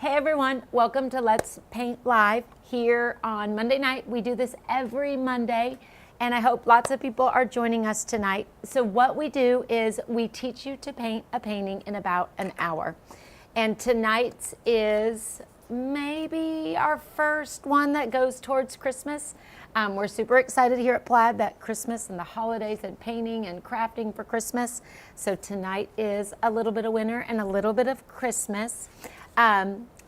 Hey everyone, welcome to Let's Paint Live here on Monday night. We do this every Monday and I hope lots of people are joining us tonight. So what we do is we teach you to paint a painting in about an hour. And tonight's is maybe our first one that goes towards Christmas. We're super excited here at Plaid that Christmas and the holidays and painting and crafting for Christmas. So tonight is a little bit of winter and a little bit of Christmas.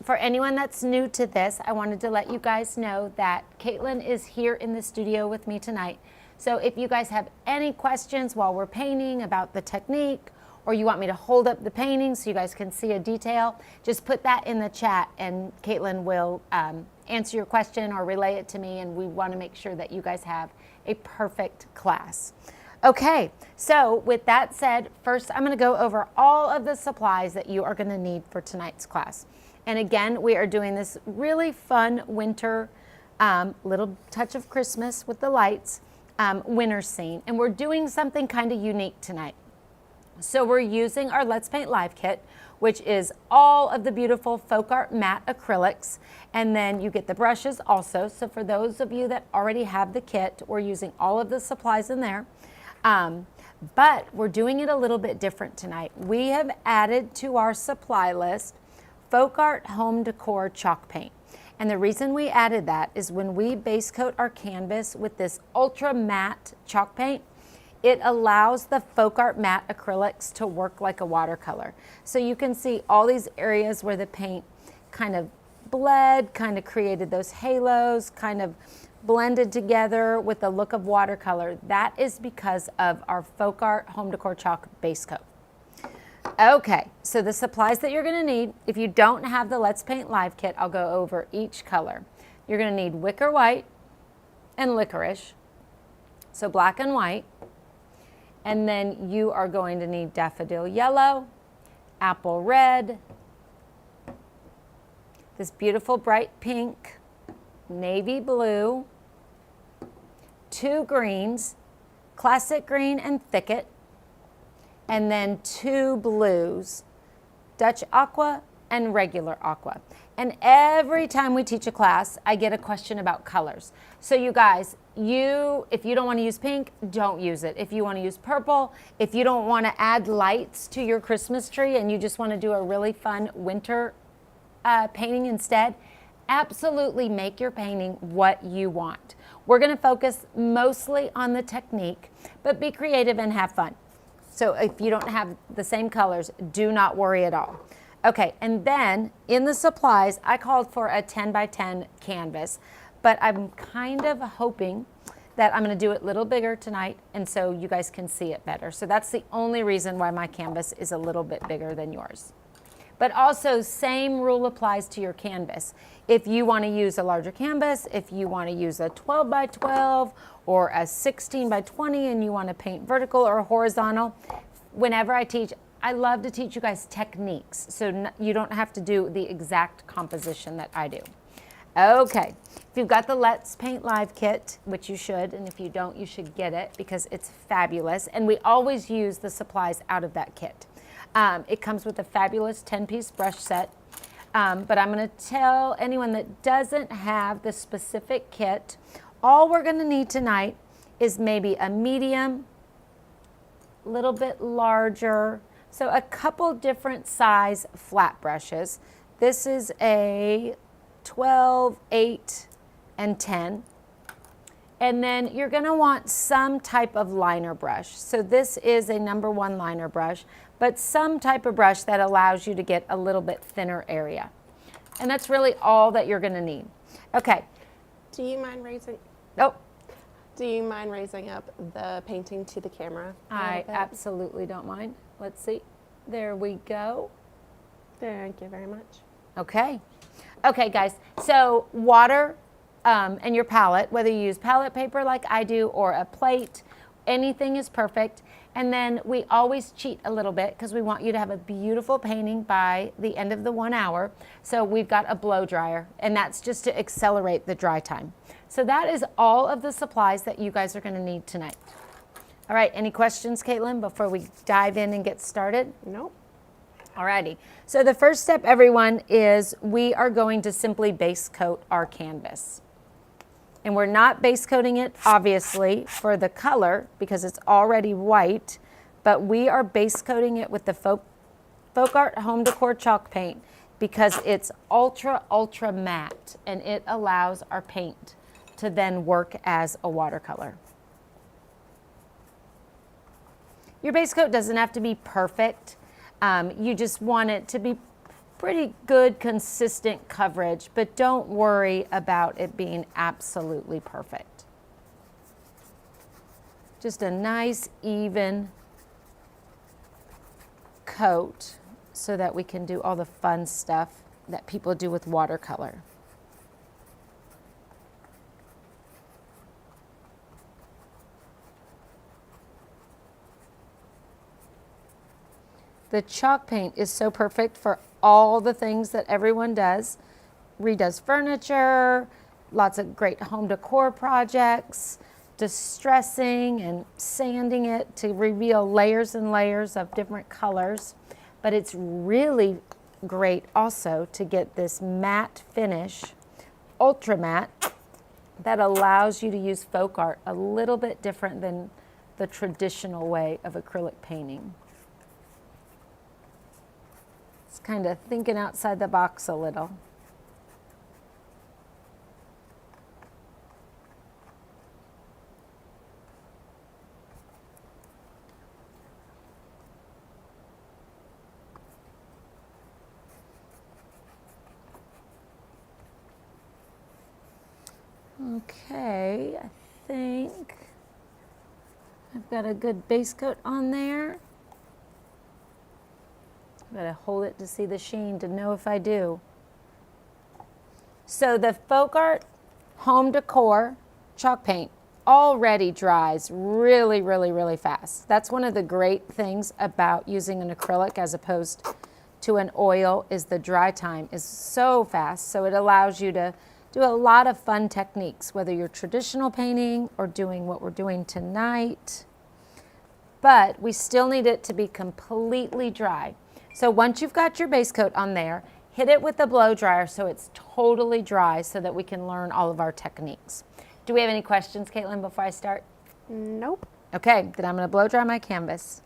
For anyone that's new to this, I wanted to let you guys know that Caitlin is here in the studio with me tonight. So if you guys have any questions while we're painting about the technique, or you want me to hold up the painting so you guys can see a detail, just put that in the chat and Caitlin will answer your question or relay it to me, and we want to make sure that you guys have a perfect class. Okay, so with that said, first I'm going to go over all of the supplies that you are going to need for tonight's class. And again, we are doing this really fun winter, little touch of Christmas with the lights, winter scene. And we're doing something kind of unique tonight. So we're using our Let's Paint Live kit, which is all of the beautiful folk art matte acrylics. And then you get the brushes also. So for those of you that already have the kit, we're using all of the supplies in there. But we're doing it a little bit different tonight. We have added to our supply list folk art home decor chalk paint. And the reason we added that is when we base coat our canvas with this ultra matte chalk paint, it allows the folk art matte acrylics to work like a watercolor. So you can see all these areas where the paint kind of bled, kind of created those halos, kind of blended together with the look of watercolor. That is because of our folk art home decor chalk base coat. Okay, so the supplies that you're going to need, if you don't have the Let's Paint Live kit, I'll go over each color. You're going to need wicker white and licorice, so black and white. And then you are going to need daffodil yellow, apple red, this beautiful bright pink, navy blue, 2 greens, classic green and thicket, and then 2 blues, Dutch aqua and regular aqua. And every time we teach a class, I get a question about colors. So you guys, if you don't want to use pink, don't use it. If you want to use purple, if you don't want to add lights to your Christmas tree and you just want to do a really fun winter painting instead, absolutely make your painting what you want. We're going to focus mostly on the technique, but be creative and have fun. So if you don't have the same colors, do not worry at all. Okay, and then in the supplies, I called for a 10 by 10 canvas, but I'm kind of hoping that I'm going to do it a little bigger tonight, and so you guys can see it better. So that's the only reason why my canvas is a little bit bigger than yours. But also, same rule applies to your canvas. If you want to use a larger canvas, if you want to use a 12 by 12 or a 16 by 20 and you want to paint vertical or horizontal, whenever I teach, I love to teach you guys techniques, so you don't have to do the exact composition that I do. Okay, if you've got the Let's Paint Live kit, which you should, and if you don't, you should get it because it's fabulous, and we always use the supplies out of that kit. It comes with a fabulous 10-piece brush set, but I'm going to tell anyone that doesn't have the specific kit, all we're going to need tonight is maybe a medium, a little bit larger, so a couple different size flat brushes. This is a 12, 8, and 10. And then you're going to want some type of liner brush. So this is a #1 liner brush, but some type of brush that allows you to get a little bit thinner area. And that's really all that you're going to need. Okay. Do you mind raising? Oh. Do you mind raising up the painting to the camera? I absolutely don't mind. Let's see. There we go. Thank you very much. Okay. Okay, guys. So water and your palette, whether you use palette paper like I do or a plate, anything is perfect. And then we always cheat a little bit because we want you to have a beautiful painting by the end of the 1 hour. So we've got a blow dryer, and that's just to accelerate the dry time. So that is all of the supplies that you guys are going to need tonight. All right, any questions, Caitlin, before we dive in and get started? Nope. Alrighty, so the first step, everyone, is we are going to simply base coat our canvas. And we're not base coating it, obviously, for the color because it's already white, but we are base coating it with the Folk Art Home Decor chalk paint because it's ultra, ultra matte, and it allows our paint to then work as a watercolor. Your base coat doesn't have to be perfect. You just want it to be pretty good, consistent coverage, but don't worry about it being absolutely perfect. Just a nice, even coat so that we can do all the fun stuff that people do with watercolor. The chalk paint is so perfect for all the things that everyone does. Redoes furniture, lots of great home decor projects, distressing and sanding it to reveal layers and layers of different colors. But it's really great also to get this matte finish, ultra matte, that allows you to use folk art a little bit different than the traditional way of acrylic painting. It's kind of thinking outside the box a little. Okay, I think I've got a good base coat on there. I've got to hold it to see the sheen to know if I do. So the Folk Art Home Decor chalk paint already dries really, really, really fast. That's one of the great things about using an acrylic as opposed to an oil is the dry time is so fast. So it allows you to do a lot of fun techniques, whether you're traditional painting or doing what we're doing tonight. But we still need it to be completely dry. So once you've got your base coat on there, hit it with the blow dryer so it's totally dry so that we can learn all of our techniques. Do we have any questions, Caitlin, before I start? Nope. Okay, then I'm going to blow dry my canvas.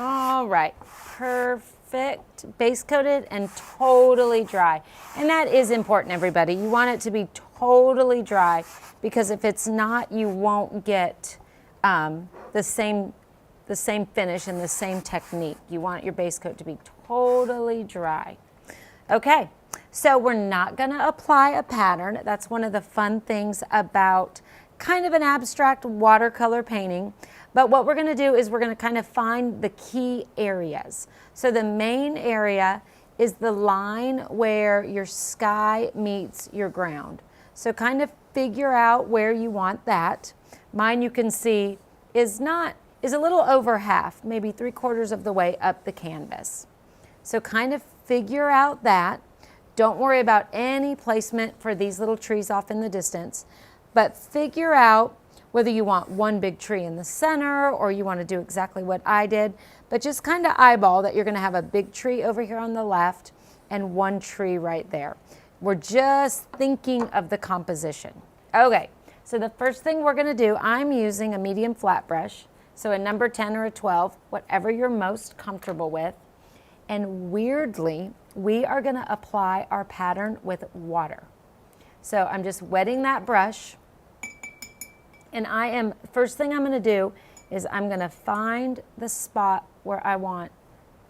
All right, perfect, base coated and totally dry. And that is important, everybody. You want it to be totally dry because if it's not, you won't get the same finish and the same technique. You want your base coat to be totally dry. Okay, so we're not gonna apply a pattern. That's one of the fun things about kind of an abstract watercolor painting. But what we're gonna do is we're gonna kind of find the key areas. So the main area is the line where your sky meets your ground. So kind of figure out where you want that. Mine, you can see, is not is a little over half, maybe 3/4 of the way up the canvas. So kind of figure out that. Don't worry about any placement for these little trees off in the distance, but figure out whether you want one big tree in the center or you want to do exactly what I did, but just kind of eyeball that you're going to have a big tree over here on the left and one tree right there. We're just thinking of the composition. Okay, so the first thing we're going to do, I'm using a medium flat brush, so a number 10 or a 12, whatever you're most comfortable with. And weirdly, we are going to apply our pattern with water. So I'm just wetting that brush. And first thing I'm going to do is I'm going to find the spot where I want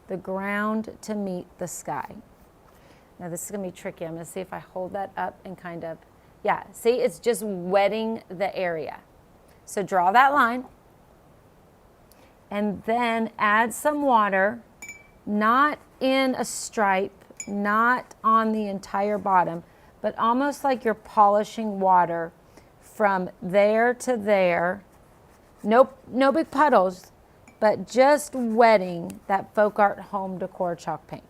the ground to meet the sky. Now this is going to be tricky. I'm going to see if I hold that up and kind of, yeah, see, it's just wetting the area. So draw that line and then add some water, not in a stripe, not on the entire bottom, but almost like you're polishing water from there to there. Nope, no big puddles, but just wetting that folk art home decor chalk paint.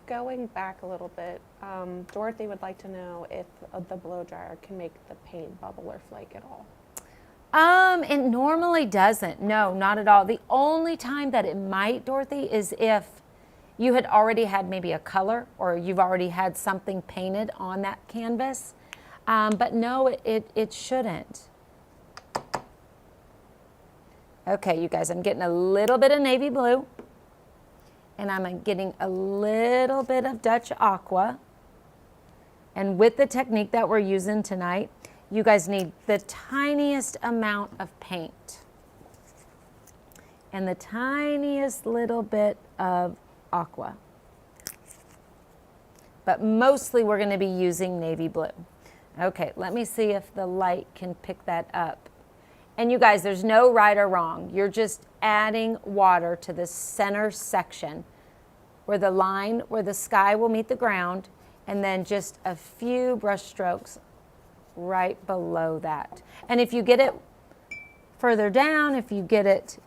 Going back a little bit, Dorothy would like to know if the blow dryer can make the paint bubble or flake at all. It normally doesn't. No, not at all. The only time that it might, Dorothy, is if you had already had maybe a color or you've already had something painted on that canvas. But no, it shouldn't. Okay, you guys, I'm getting a little bit of navy blue. And I'm getting a little bit of Dutch aqua. And with the technique that we're using tonight, you guys need the tiniest amount of paint and the tiniest little bit of aqua. But mostly we're going to be using navy blue. Okay, let me see if the light can pick that up. And you guys, there's no right or wrong. You're just adding water to the center section where the sky will meet the ground, and then just a few brush strokes right below that. And if you get it further down, if you get it,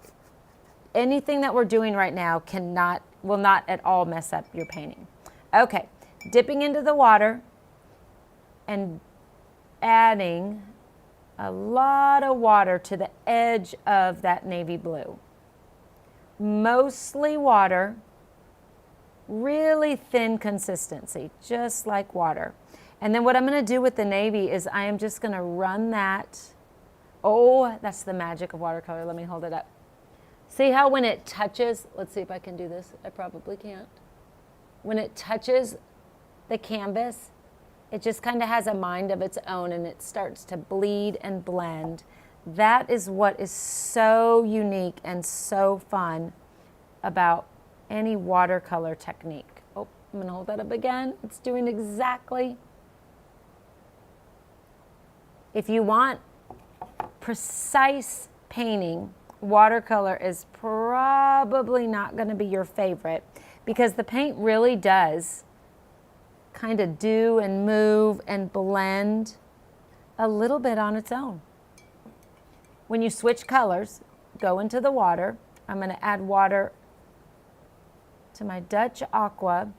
anything that we're doing right now will not at all mess up your painting. Okay, dipping into the water and adding a lot of water to the edge of that navy blue. Mostly water, really thin consistency, just like water. And then what I'm going to do with the navy is I am just going to run that. Oh, that's the magic of watercolor. Let me hold it up. See how when it touches, let's see if I can do this. I probably can't. When it touches the canvas, it just kind of has a mind of its own and it starts to bleed and blend. That is what is so unique and so fun about any watercolor technique. Oh, I'm going to hold that up again. It's doing exactly. If you want precise painting, watercolor is probably not going to be your favorite because the paint really does kind of do and move and blend a little bit on its own. When you switch colors, go into the water. I'm going to add water to my Dutch aqua,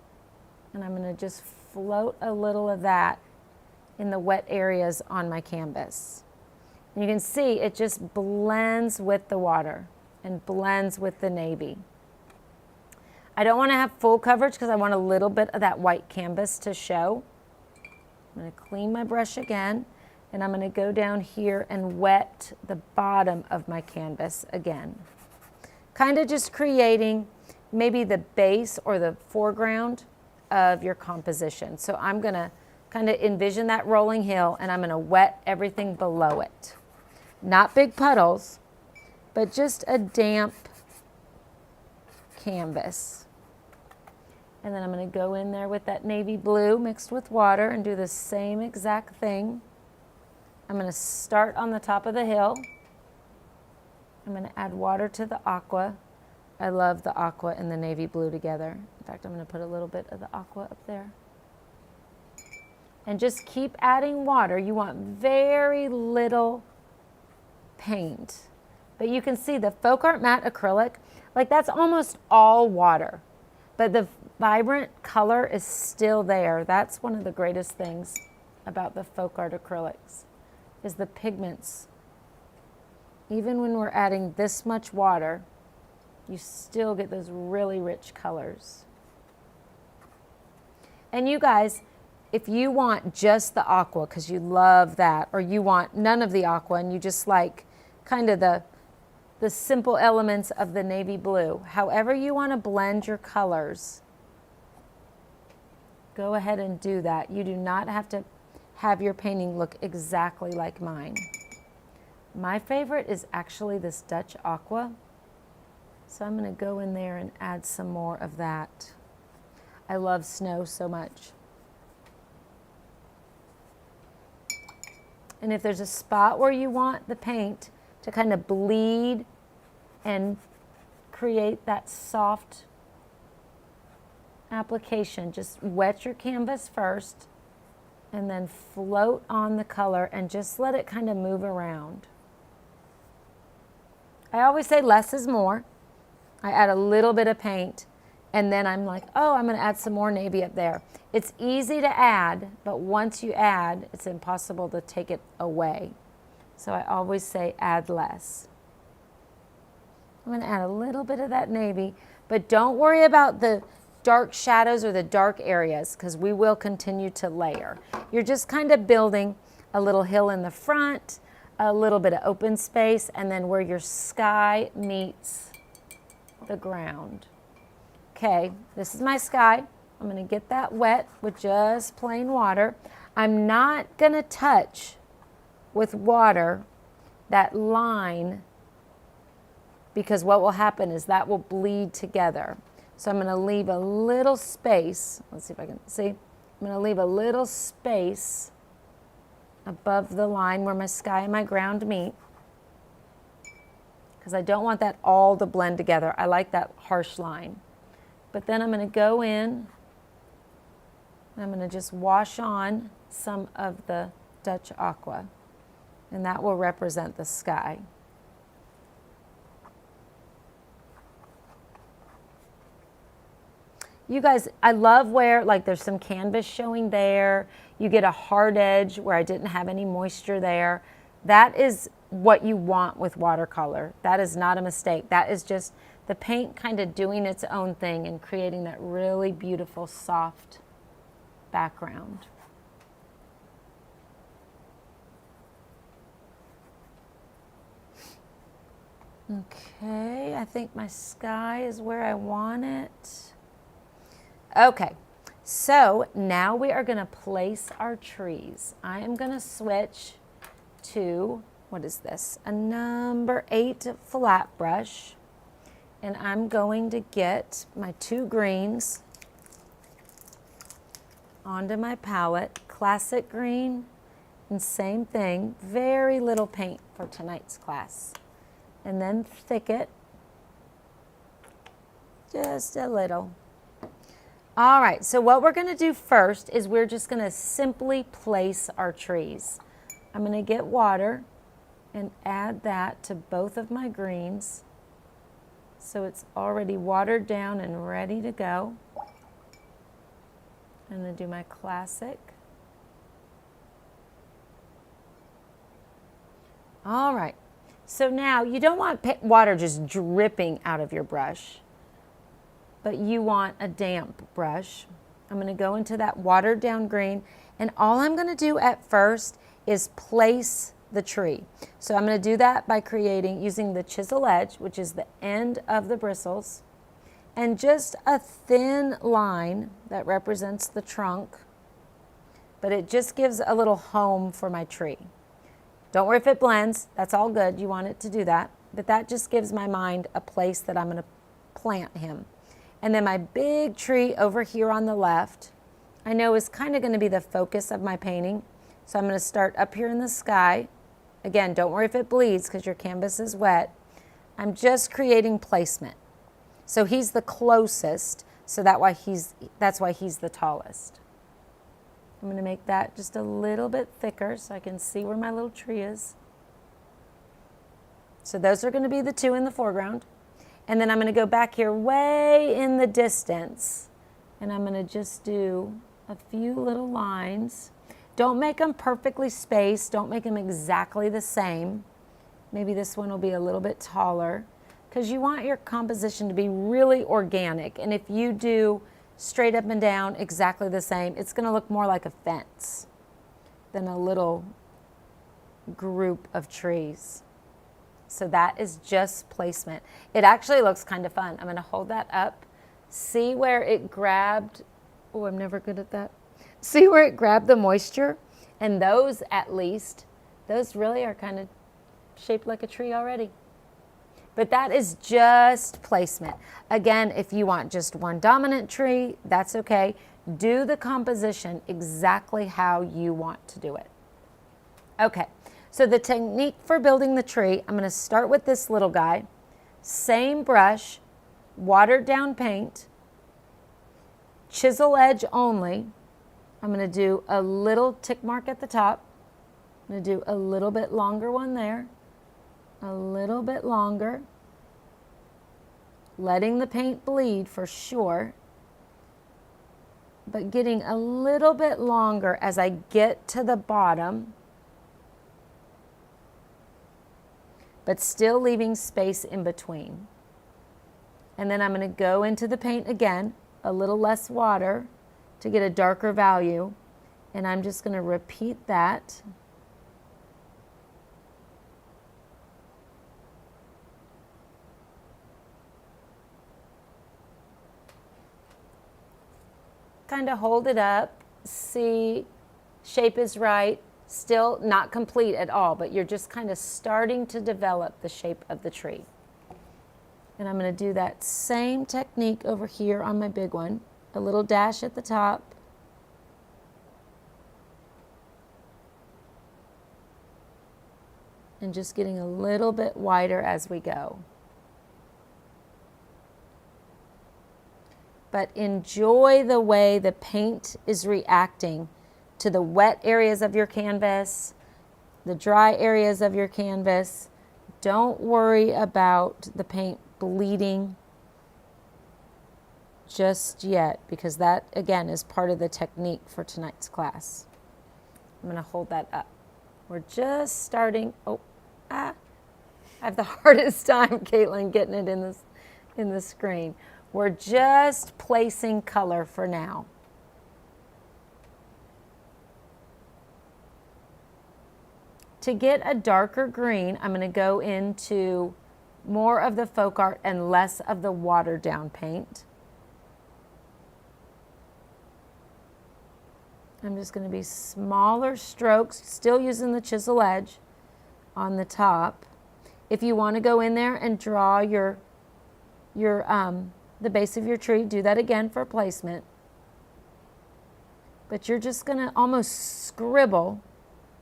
and I'm going to just float a little of that in the wet areas on my canvas. And you can see it just blends with the water and blends with the navy. I don't want to have full coverage because I want a little bit of that white canvas to show. I'm going to clean my brush again, and I'm going to go down here and wet the bottom of my canvas again. Kind of just creating maybe the base or the foreground of your composition. So I'm going to kind of envision that rolling hill, and I'm going to wet everything below it. Not big puddles, but just a damp canvas. And then I'm going to go in there with that navy blue mixed with water and do the same exact thing. I'm going to start on the top of the hill. I'm going to add water to the aqua. I love the aqua and the navy blue together. In fact, I'm going to put a little bit of the aqua up there. And just keep adding water. You want very little paint But you can see the Folk Art Matte acrylic, like that's almost all water. But the vibrant color is still there. That's one of the greatest things about the Folk Art acrylics, is the pigments. Even when we're adding this much water, you still get those really rich colors. And you guys, if you want just the aqua, because you love that, or you want none of the aqua and you just like kind of the simple elements of the navy blue, however you want to blend your colors, go ahead and do that. You do not have to have your painting look exactly like mine. My favorite is actually this Dutch aqua. So I'm going to go in there and add some more of that. I love snow so much. And if there's a spot where you want the paint to kind of bleed and create that soft application, just wet your canvas first and then float on the color and just let it kind of move around. I always say less is more. I add a little bit of paint and then I'm like, oh, I'm going to add some more navy up there. It's easy to add, but once you add, it's impossible to take it away. So I always say add less. I'm going to add a little bit of that navy, but don't worry about the dark shadows or the dark areas because we will continue to layer. You're just kind of building a little hill in the front, a little bit of open space, and then where your sky meets the ground. Okay, this is my sky. I'm going to get that wet with just plain water. I'm not going to touch with water that line because what will happen is that will bleed together. So I'm going to leave a little space. Let's see if I can see. I'm going to leave a little space above the line where my sky and my ground meet because I don't want that all to blend together. I like that harsh line. But then I'm going to go in and I'm going to just wash on some of the Dutch aqua, and that will represent the sky. You guys, I love where like there's some canvas showing there. You get a hard edge where I didn't have any moisture there. That is what you want with watercolor. That is not a mistake. That is just the paint kind of doing its own thing and creating that really beautiful soft background. Okay, I think my sky is where I want it. Okay, so now we are going to place our trees. I am going to switch to, what is this? A number 8 flat brush. And I'm going to get my 2 greens onto my palette. Classic green, and same thing, very little paint for tonight's class. And then thicket, just a little. All right, so what we're going to do first is we're just going to simply place our trees. I'm going to get water and add that to both of my greens so it's already watered down and ready to go. I'm going to do my classic. All right, so now you don't want water just dripping out of your brush, but you want a damp brush. I'm going to go into that watered down green, and all I'm going to do at first is place the tree. So I'm going to do that by using the chisel edge, which is the end of the bristles, and just a thin line that represents the trunk, but it just gives a little home for my tree. Don't worry if it blends, that's all good, you want it to do that, but that just gives my mind a place that I'm going to plant him. And then my big tree over here on the left, I know is kind of going to be the focus of my painting. So I'm going to start up here in the sky. Again, don't worry if it bleeds because your canvas is wet. I'm just creating placement. So he's the closest, so that's why he's the tallest. I'm going to make that just a little bit thicker so I can see where my little tree is. So those are going to be the two in the foreground. And then I'm going to go back here way in the distance, and I'm going to just do a few little lines. Don't make them perfectly spaced. Don't make them exactly the same. Maybe this one will be a little bit taller, because you want your composition to be really organic. And if you do straight up and down exactly the same, it's going to look more like a fence than a little group of trees. So that is just placement. It actually looks kind of fun. I'm going to hold that up. See where it grabbed. Oh, I'm never good at that. See where it grabbed the moisture? And those, at least, those really are kind of shaped like a tree already. But that is just placement. Again, if you want just one dominant tree, that's okay. Do the composition exactly how you want to do it. Okay. So the technique for building the tree, I'm going to start with this little guy. Same brush, watered down paint, chisel edge only. I'm going to do a little tick mark at the top. I'm going to do a little bit longer one there, a little bit longer, letting the paint bleed for sure, but getting a little bit longer as I get to the bottom, but still leaving space in between. And then I'm going to go into the paint again, a little less water to get a darker value. And I'm just going to repeat that. Kind of hold it up, see, shape is right. Still not complete at all, but you're just kind of starting to develop the shape of the tree. And I'm going to do that same technique over here on my big one. A little dash at the top. And just getting a little bit wider as we go. But enjoy the way the paint is reacting to the wet areas of your canvas, the dry areas of your canvas. Don't worry about the paint bleeding just yet, because that, again, is part of the technique for tonight's class. I'm going to hold that up. We're just starting. I have the hardest time, Caitlin, getting it in the screen. We're just placing color for now. To get a darker green, I'm going to go into more of the folk art and less of the watered down paint. I'm just going to be smaller strokes, still using the chisel edge on the top. If you want to go in there and draw the base of your tree, do that again for placement. But you're just going to almost scribble.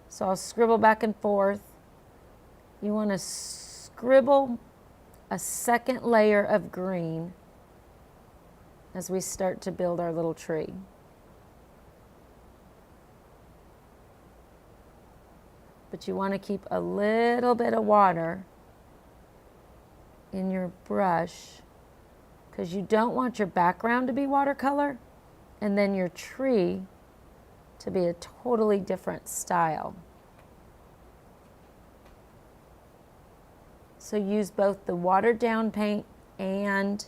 So I'll scribble back and forth. You want to scribble a second layer of green as we start to build our little tree. But you want to keep a little bit of water in your brush, because you don't want your background to be watercolor and then your tree to be a totally different style. So use both the watered down paint and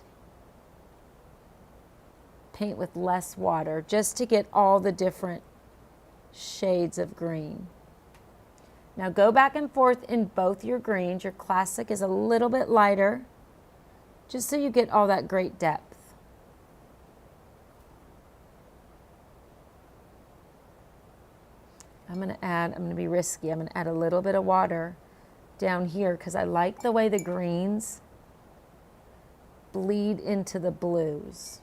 paint with less water, just to get all the different shades of green. Now go back and forth in both your greens. Your classic is a little bit lighter, just so you get all that great depth. I'm going to be risky. I'm going to add a little bit of water down here because I like the way the greens bleed into the blues.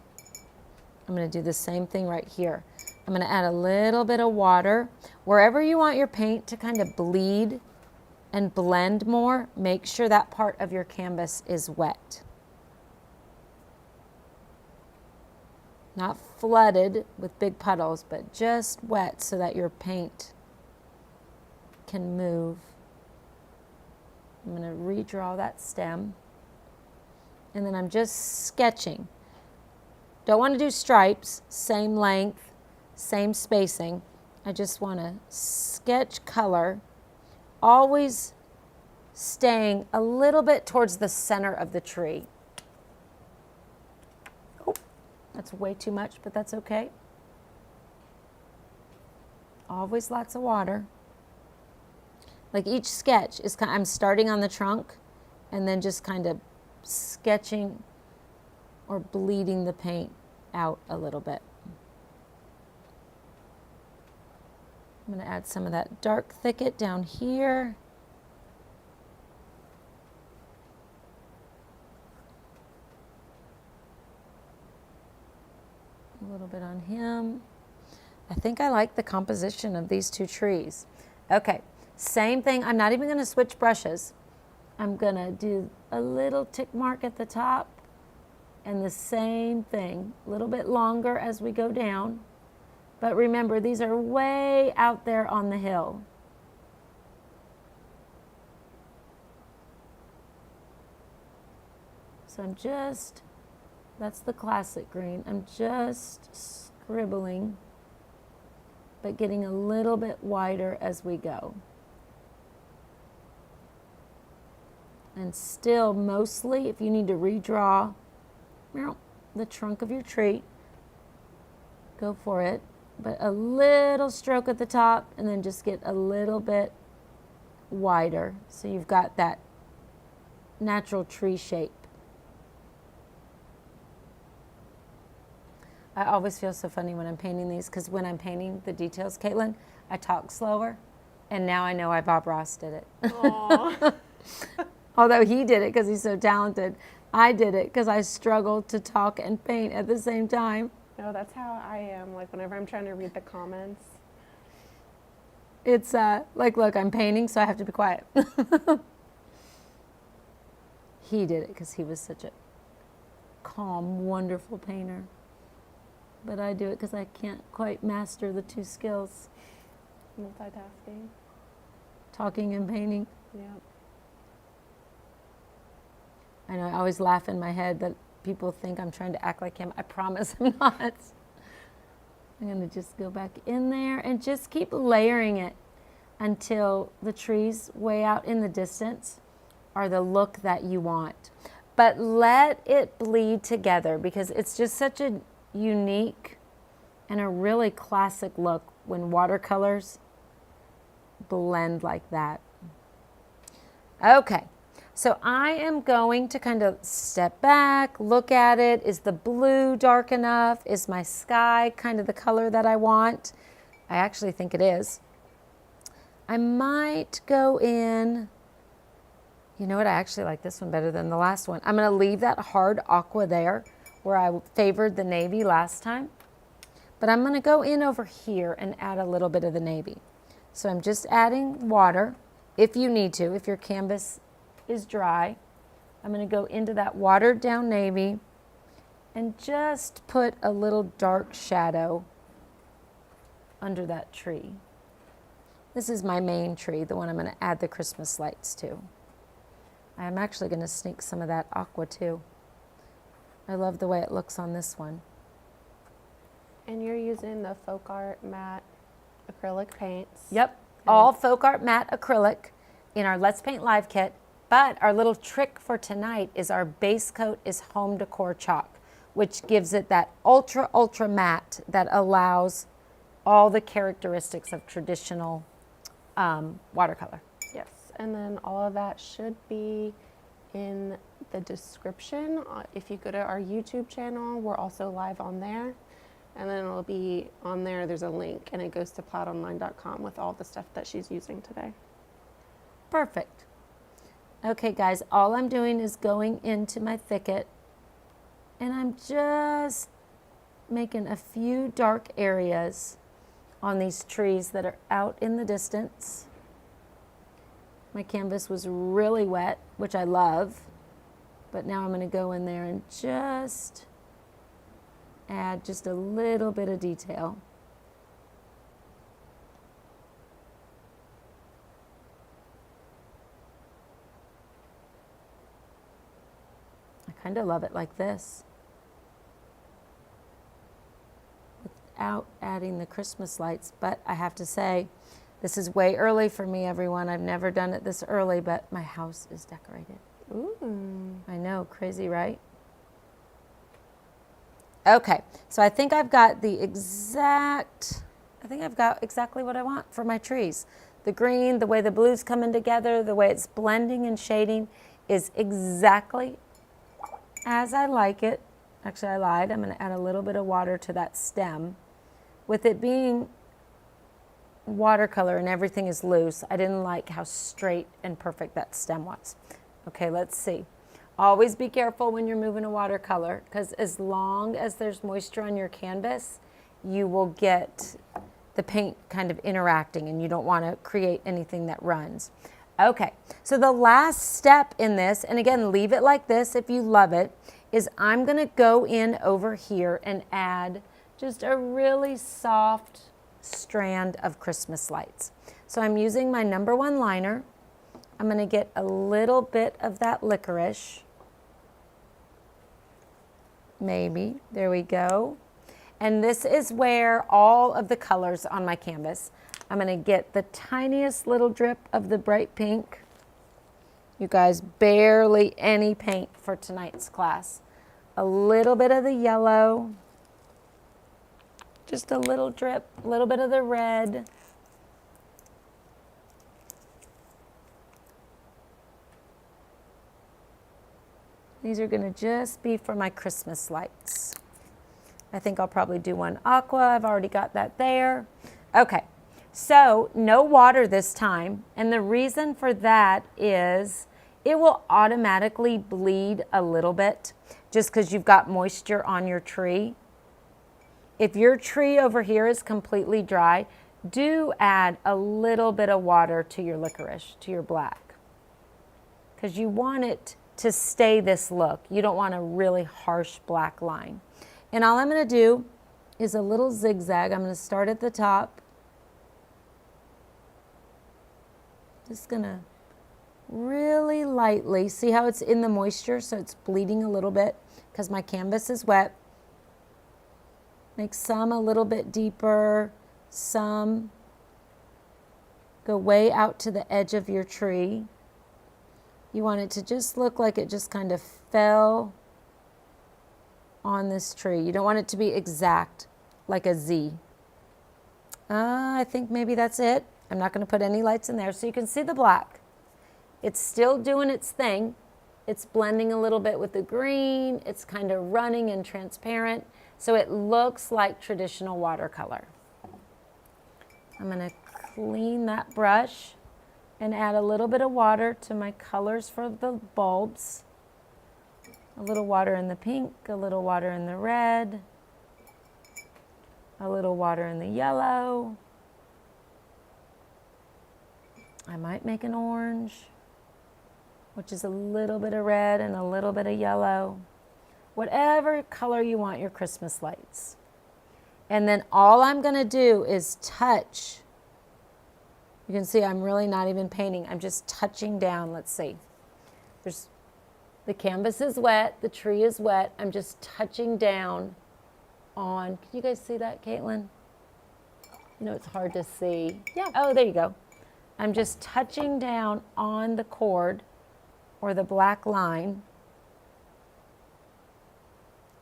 I'm going to do the same thing right here. I'm going to add a little bit of water. Wherever you want your paint to kind of bleed and blend more, make sure that part of your canvas is wet. Not flooded with big puddles, but just wet so that your paint can move. I'm going to redraw that stem. And then I'm just sketching. Don't want to do stripes, same length, same spacing. I just want to sketch color, always staying a little bit towards the center of the tree. Oh, that's way too much, but that's okay. Always lots of water. Like each sketch is I'm starting on the trunk and then just kind of sketching or bleeding the paint out a little bit. I'm going to add some of that dark thicket down here. A little bit on him. I think I like the composition of these two trees. Okay, same thing. I'm not even going to switch brushes. I'm going to do a little tick mark at the top and the same thing, a little bit longer as we go down. But remember, these are way out there on the hill. So I'm just, that's the classic green. I'm just scribbling, but getting a little bit wider as we go. And still mostly, if you need to redraw the trunk of your tree, go for it. But a little stroke at the top and then just get a little bit wider so you've got that natural tree shape. I always feel so funny when I'm painting these because when I'm painting the details, Caitlin, I talk slower and now I know why Bob Ross did it. Aww. Although he did it because he's so talented, I did it because I struggled to talk and paint at the same time. No, that's how I am. Like whenever I'm trying to read the comments. It's like, look, I'm painting, so I have to be quiet. He did it because he was such a calm, wonderful painter. But I do it because I can't quite master the two skills. Multitasking. Talking and painting. Yeah. I know, I always laugh in my head that people think I'm trying to act like him. I promise I'm not. I'm going to just go back in there and just keep layering it until the trees way out in the distance are the look that you want. But let it bleed together because it's just such a unique and a really classic look when watercolors blend like that. Okay. So I am going to kind of step back, look at it. Is the blue dark enough? Is my sky kind of the color that I want? I actually think it is. I might go in, you know what, I actually like this one better than the last one. I'm going to leave that hard aqua there where I favored the navy last time. But I'm going to go in over here and add a little bit of the navy. So I'm just adding water if you need to, if your canvas is dry. I'm going to go into that watered down navy and just put a little dark shadow under that tree. This is my main tree, the one I'm going to add the Christmas lights to. I'm actually going to sneak some of that aqua too. I love the way it looks on this one. And you're using the Folk Art matte acrylic paints. Yep, all Folk Art matte acrylic in our Let's Paint Live kit. But our little trick for tonight is our base coat is home decor chalk, which gives it that ultra, ultra matte that allows all the characteristics of traditional watercolor. Yes, and then all of that should be in the description. If you go to our YouTube channel, we're also live on there. And then it'll be on there, there's a link, and it goes to plaidonline.com with all the stuff that she's using today. Perfect. Okay, guys, all I'm doing is going into my thicket, and I'm just making a few dark areas on these trees that are out in the distance. My canvas was really wet, which I love, but now I'm going to go in there and just add just a little bit of detail. kind of love it like this, without adding the Christmas lights. But I have to say, this is way early for me, everyone. I've never done it this early, but my house is decorated. Ooh. I know, crazy, right? Okay, so I think I've got exactly what I want for my trees. The green, the way the blues coming together, the way it's blending and shading is exactly as I like it. Actually, I lied. I'm going to add a little bit of water to that stem. With it being watercolor and everything is loose, I didn't like how straight and perfect that stem was. Okay, let's see. Always be careful when you're moving a watercolor, because as long as there's moisture on your canvas, you will get the paint kind of interacting, and you don't want to create anything that runs. Okay, so the last step in this, and again, leave it like this if you love it, is I'm going to go in over here and add just a really soft strand of Christmas lights. So I'm using my number 1 liner. I'm going to get a little bit of that licorice. Maybe. There we go. And this is where all of the colors on my canvas. I'm going to get the tiniest little drip of the bright pink. You guys, barely any paint for tonight's class. A little bit of the yellow. Just a little drip, a little bit of the red. These are going to just be for my Christmas lights. I think I'll probably do one aqua. I've already got that there. Okay, so no water this time. And the reason for that is it will automatically bleed a little bit just because you've got moisture on your tree. If your tree over here is completely dry, do add a little bit of water to your licorice, to your black, because you want it to stay this look. You don't want a really harsh black line. And all I'm going to do is a little zigzag. I'm going to start at the top. Just going to really lightly, see how it's in the moisture, so it's bleeding a little bit because my canvas is wet. Make some a little bit deeper, some go way out to the edge of your tree. You want it to just look like it just kind of fell on this tree. You don't want it to be exact, like a Z. I think maybe that's it. I'm not going to put any lights in there, so you can see the black. It's still doing its thing. It's blending a little bit with the green. It's kind of running and transparent, so it looks like traditional watercolor. I'm going to clean that brush and add a little bit of water to my colors for the bulbs. A little water in the pink, a little water in the red, a little water in the yellow. I might make an orange, which is a little bit of red and a little bit of yellow. Whatever color you want your Christmas lights. And then all I'm going to do is touch. You can see I'm really not even painting. I'm just touching down. Let's see. The canvas is wet. The tree is wet. I'm just touching down on. Can you guys see that, Caitlin? You know, it's hard to see. Yeah. Oh, there you go. I'm just touching down on the cord or the black line.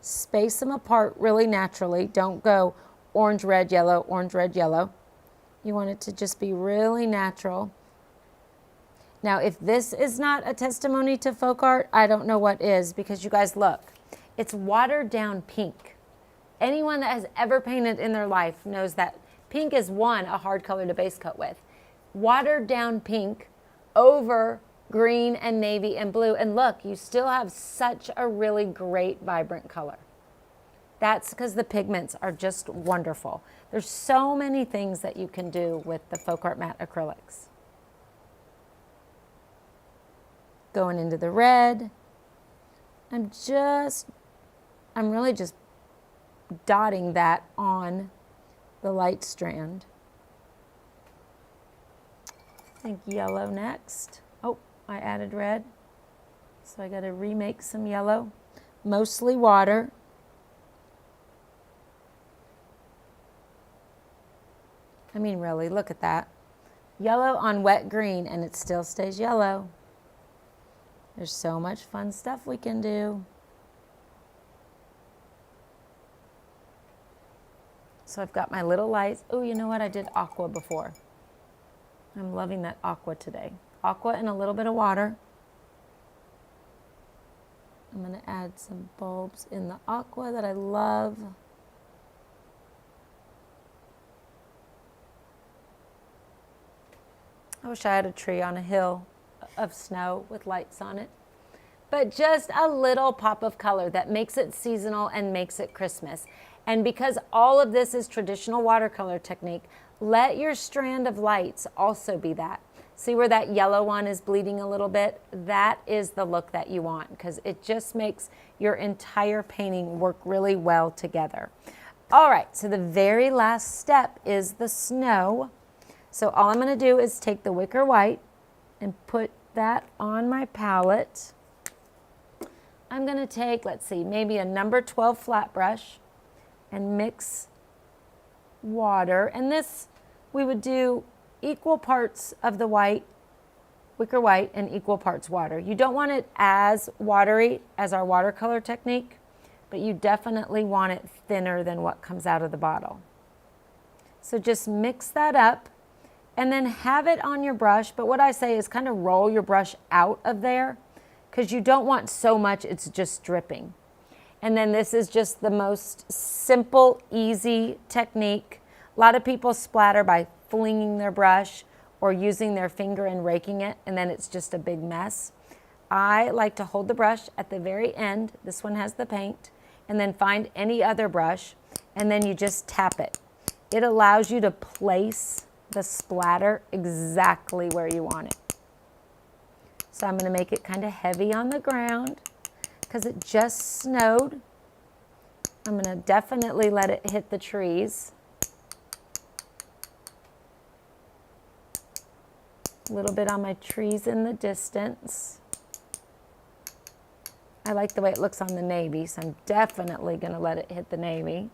Space them apart really naturally. Don't go orange, red, yellow, orange, red, yellow. You want it to just be really natural. Now, if this is not a testimony to folk art, I don't know what is, because you guys look, it's watered down pink. Anyone that has ever painted in their life knows that pink is a hard color to base coat with. Watered down pink over green and navy and blue. And look, you still have such a really great, vibrant color. That's because the pigments are just wonderful. There's so many things that you can do with the Folk Art Matte acrylics. Going into the red. I'm really just dotting that on the light strand. I think yellow next. Oh, I added red. So I got to remake some yellow. mostly water. I mean, really, look at that. Yellow on wet green, and it still stays yellow. There's so much fun stuff we can do. So I've got my little lights. Oh, you know what? I did aqua before. I'm loving that aqua today. Aqua and a little bit of water. I'm going to add some bulbs in the aqua that I love. I wish I had a tree on a hill of snow with lights on it. But just a little pop of color that makes it seasonal and makes it Christmas. And because all of this is traditional watercolor technique, let your strand of lights also be that. See where that yellow one is bleeding a little bit? That is the look that you want, because it just makes your entire painting work really well together. All right, so the very last step is the snow. So all I'm going to do is take the wicker white and put that on my palette. I'm going to take, let's see, maybe a number 12 flat brush and mix water. And this, we would do equal parts of the white, wicker white, and equal parts water. You don't want it as watery as our watercolor technique, but you definitely want it thinner than what comes out of the bottle. So just mix that up. And then have it on your brush, but what I say is kind of roll your brush out of there, because you don't want so much it's just dripping. And then this is just the most simple, easy technique. A lot of people splatter by flinging their brush or using their finger and raking it, and then it's just a big mess. I like to hold the brush at the very end. This one has the paint, and then find any other brush, and then you just tap it. It allows you to place the splatter exactly where you want it. So I'm going to make it kind of heavy on the ground because it just snowed. I'm going to definitely let it hit the trees. A little bit on my trees in the distance. I like the way it looks on the navy, so I'm definitely going to let it hit the navy.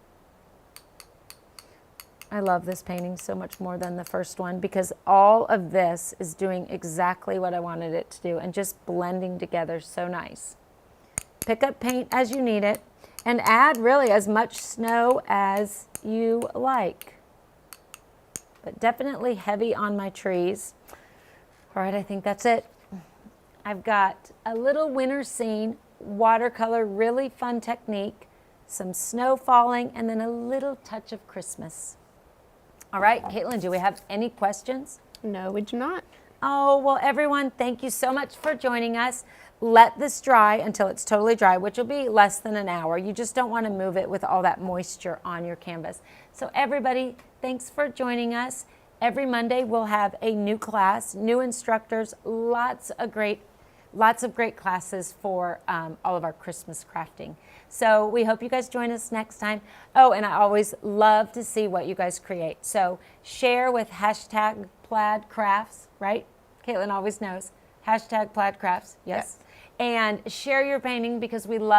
I love this painting so much more than the first one because all of this is doing exactly what I wanted it to do and just blending together so nice. Pick up paint as you need it and add really as much snow as you like, but definitely heavy on my trees. All right, I think that's it. I've got a little winter scene, watercolor, really fun technique, some snow falling, and then a little touch of Christmas. All right, Caitlin, do we have any questions? No, we do not. Oh, well, everyone, thank you so much for joining us. Let this dry until it's totally dry, which will be less than an hour. You just don't want to move it with all that moisture on your canvas. So everybody, thanks for joining us. Every Monday, we'll have a new class, new instructors, lots of great classes for all of our Christmas crafting. So we hope you guys join us next time. Oh, and I always love to see what you guys create. So share with hashtag plaid crafts, right? Caitlin always knows. Hashtag plaid crafts, yes. And share your painting because we love